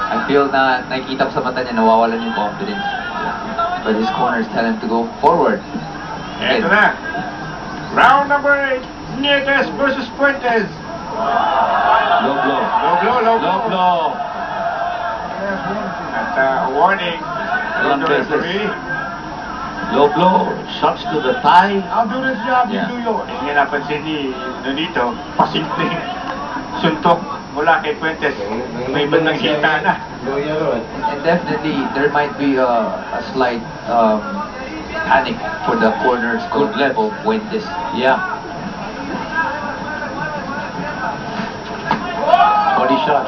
I feel na nakikita ko sa mata niya, nawawalan yung confidence. But his corners tell him to go forward. Eto na. Round number 8. Nietes versus Fuentes. Low blow. Low blow, low blow. Low blow. At warning. One From the basis. referee. Low blow. Shots to the thigh. I'll do this job, Yeah. you do yours. Hindi napansin ni Nonito, pasimpleng suntok mula kay Fuentes. May bandang hita na. And definitely, there might be a slight panic for the corners Good left. of Fuentes. Yeah. Body shot.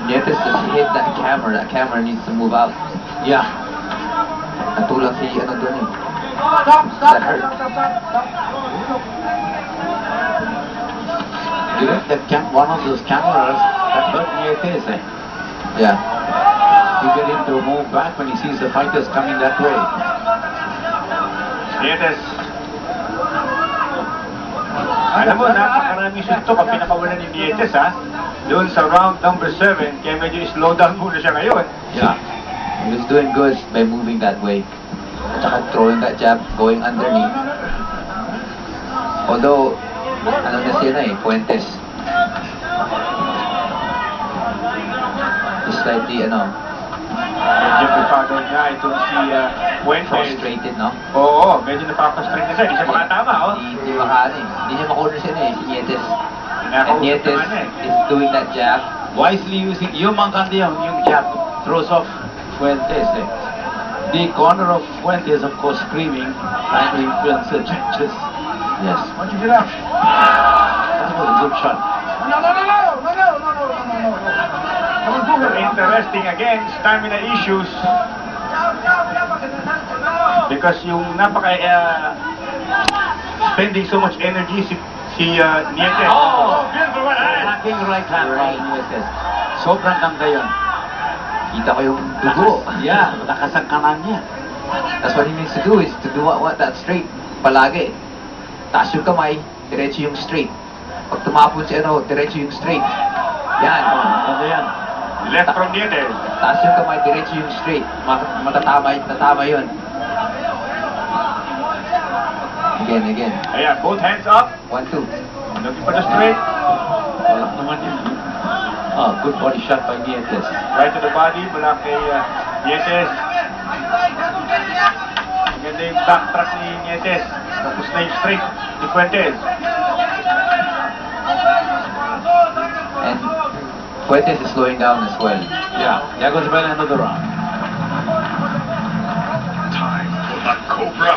Nietes just hit that camera. That camera needs to move out. Yeah. Natulak si ano doon eh. Stop, That hurt. You know, one of those cameras that hurt Nietes, eh? Yeah. You get him to move back when he sees the fighters coming that way. Nietes. Alam mo, napakaraming suntok ang pinakawalan ni Nietes, ha? Doon sa round number 7, kaya medyo slow down muna siya ngayon. Yeah. He was doing good by moving that way. At saka throwing that jab, going underneath. Although, ano na siya na eh, Fuentes. Just slightly, Medyo prepado niya itong si Fuentes. frustrated, no? Oo, medyo napapastring na siya. Hindi siya makatama, oh. Hindi makaano eh. Hindi niya makorner siya na eh, si Nietes. And Kinakausap Nietes naman eh. is doing that jab. Wisely using yung jab throws off Fuentes. Eh. The corner of Fuentes, of course, screaming, trying to influence the judges. Yes. Why don't you get up? That was a good shot. Interesting again, stamina issues. Because yung spending so much energy si Nietes. Oh! Beautiful one, Attacking right hand by Nietes. Sobrang ganda yun. Kita ko yung dugo. Yeah, lakas ang kanan niya. That's what he needs to do, is to do what that straight palagi. Taas yung kamay, diretso yung straight. Pag tumapon si diretso yung straight. Yan. Ganda yan. Left from Nietes. Taas yung kamay, diretso yung straight. Tatama yun. Again. Ayan, both hands up. 1-2. Looking for the straight. Wala naman yun. Oh, good body shot by Nietes. Right to the body, mula kay Nietes. Maganda yung backtrack ni Nietes. Tapos na yung straight ni Fuentes. And Fuentes is slowing down as well. Yeah, there goes well another round. Time for the Cobra